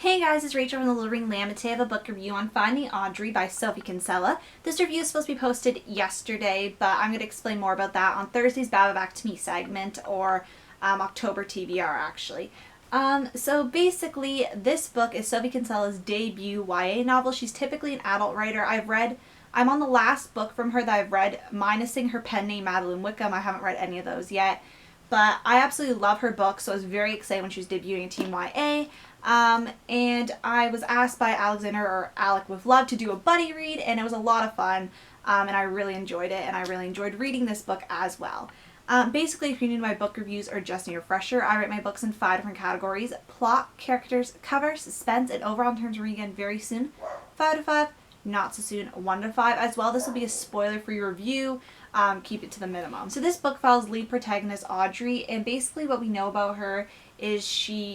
Hey guys, it's Rachel from the Little Ring Lamb. Today I have a book review on Finding Audrey by Sophie Kinsella. This review is supposed to be posted yesterday, but I'm going to explain more about that on Thursday's Baba Back to Me segment, or October TBR actually. So basically, this book is Sophie Kinsella's debut YA novel. She's typically an adult writer. I'm on the last book from her that I've read, minusing her pen name Madeline Wickham. I haven't read any of those yet. But I absolutely love her book, so I was very excited when she was debuting in Teen YA. And I was asked by Alexander, or Alec with Love, to do a buddy read, and it was a lot of fun, and I really enjoyed it, and I really enjoyed reading this book as well. Basically, if you're new to my book reviews or just need a refresher, I write my books in 5 different categories: plot, characters, cover, suspense, and overall in terms of reading again very soon. 5 to 5, not so soon, 1 to 5. As well, this will be a spoiler for your review. Keep it to the minimum. So this book follows lead protagonist Audrey, and basically what we know about her is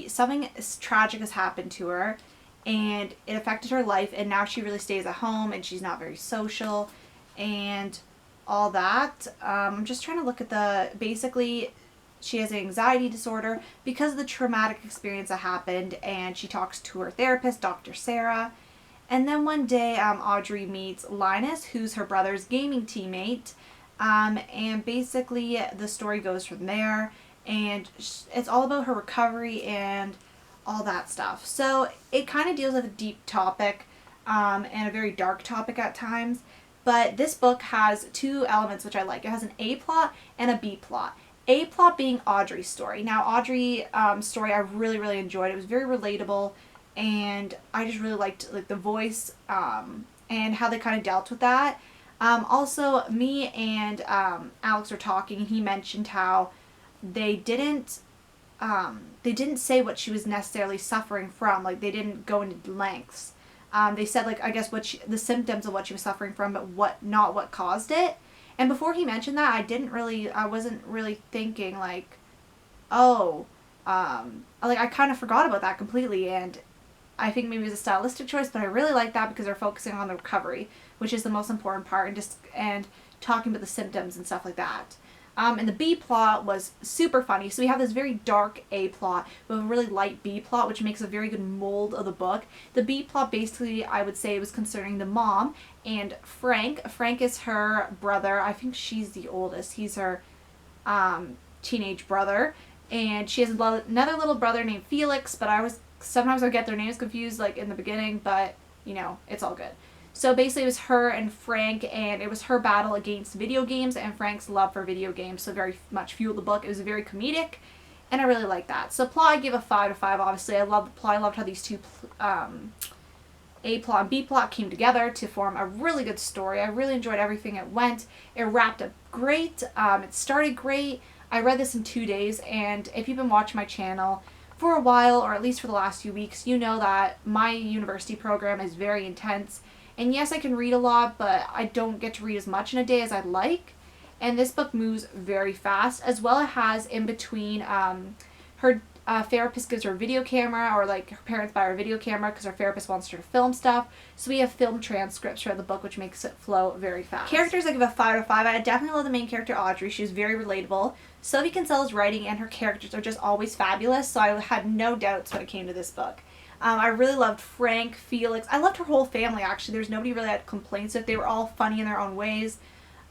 something tragic has happened to her, and it affected her life, and now she really stays at home, and she's not very social, and all that. I'm just trying to look at basically, she has an anxiety disorder because of the traumatic experience that happened, and she talks to her therapist, Dr. Sarah. And then one day, Audrey meets Linus, who's her brother's gaming teammate, and basically the story goes from there, and it's all about her recovery and all that stuff. So it kind of deals with a deep topic, and a very dark topic at times, but this book has 2 elements which I like. It has an A plot and a B plot. A plot being Audrey's story. Now Audrey's story I really enjoyed. It was very relatable, and I just really liked the voice and how they kind of dealt with that. Also, me and Alex were talking, and he mentioned how they didn't say what she was necessarily suffering from. Like, they didn't go into lengths. They said, like, I guess the symptoms of what she was suffering from, but not what caused it. And before he mentioned that, I wasn't really thinking like, oh, I kind of forgot about that completely. And I think maybe it was a stylistic choice, but I really like that because they're focusing on the recovery, which is the most important part, and talking about the symptoms and stuff like that. And the B plot was super funny. So we have this very dark A plot with a really light B plot, which makes a very good mold of the book. The B plot basically, I would say, was concerning the mom and Frank. Frank is her brother. I think she's the oldest. He's her teenage brother. And she has another little brother named Felix, but sometimes I would get their names confused, like, in the beginning, but, it's all good. So basically it was her and Frank, and it was her battle against video games and Frank's love for video games, so very much fueled the book. It was very comedic, and I really liked that. So plot, I give a 5 to 5, obviously. I love the plot. I loved how these 2, A plot and B plot, came together to form a really good story. I really enjoyed everything it went. It wrapped up great. It started great. I read this in 2 days, and if you've been watching my channel for a while, or at least for the last few weeks, you know that my university program is very intense. And yes, I can read a lot, but I don't get to read as much in a day as I'd like. And this book moves very fast. As well, it has in between, her therapist gives her a video camera, or like her parents buy her a video camera because her therapist wants her to film stuff. So we have film transcripts throughout the book, which makes it flow very fast. Characters, I give a 5 to 5. I definitely love the main character, Audrey. She was very relatable. Sophie Kinsella's writing and her characters are just always fabulous, so I had no doubts when it came to this book. I really loved Frank, Felix. I loved her whole family, actually. There's nobody really had complaints with. They were all funny in their own ways.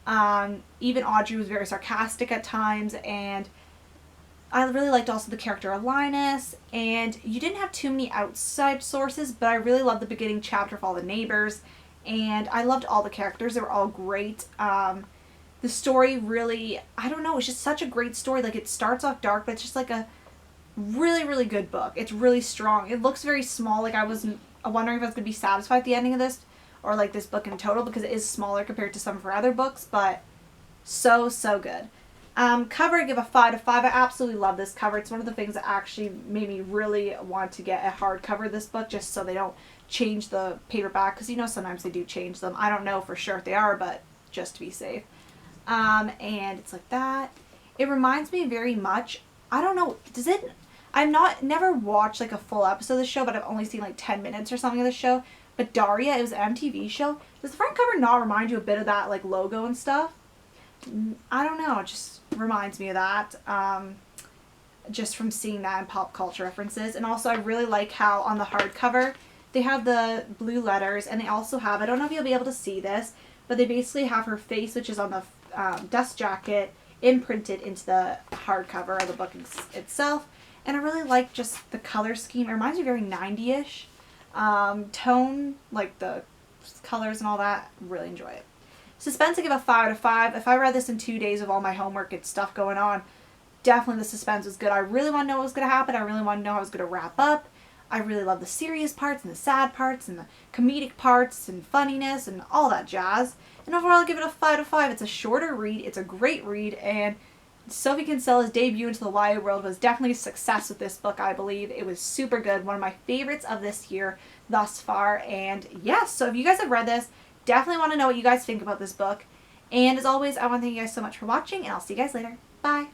Even Audrey was very sarcastic at times, and I really liked also the character of Linus. And you didn't have too many outside sources, but I really loved the beginning chapter of all the neighbors, and I loved all the characters. They were all great. The story really, I don't know, it's just such a great story. Like, it starts off dark, but it's just like a really good book. It's really strong. It looks very small. Like, I was wondering if I was going to be satisfied at the ending of this, or like this book in total, because it is smaller compared to some of her other books, but so good. Cover, I give a 5 to 5. I absolutely love this cover. It's one of the things that actually made me really want to get a hardcover of this book, just so they don't change the paperback, because sometimes they do change them. I don't know for sure if they are, but just to be safe. And it's like that. It reminds me very much, I don't know, never watched like a full episode of the show, but I've only seen like 10 minutes or something of the show. But Daria, it was an MTV show. Does the front cover not remind you a bit of that, like, logo and stuff? I don't know, it just reminds me of that. just from seeing that in pop culture references. And also I really like how on the hardcover they have the blue letters, and they also have, I don't know if you'll be able to see this, but they basically have her face, which is on the dust jacket, imprinted into the hardcover of the book itself. And I really like just the color scheme. It reminds me very 90-ish tone, like the colors and all that. Really enjoy it. Suspense, I give a 5 out of 5. If I read this in 2 days of all my homework and stuff going on, definitely the suspense was good. I really want to know what was going to happen. I really want to know how it was going to wrap up. I really love the serious parts and the sad parts and the comedic parts and funniness and all that jazz. And overall, I'll give it a 5 out of 5. It's a shorter read. It's a great read. And Sophie Kinsella's debut into the YA world was definitely a success with this book, I believe. It was super good. One of my favorites of this year thus far. And yes, so if you guys have read this, definitely want to know what you guys think about this book. And as always, I want to thank you guys so much for watching, and I'll see you guys later. Bye!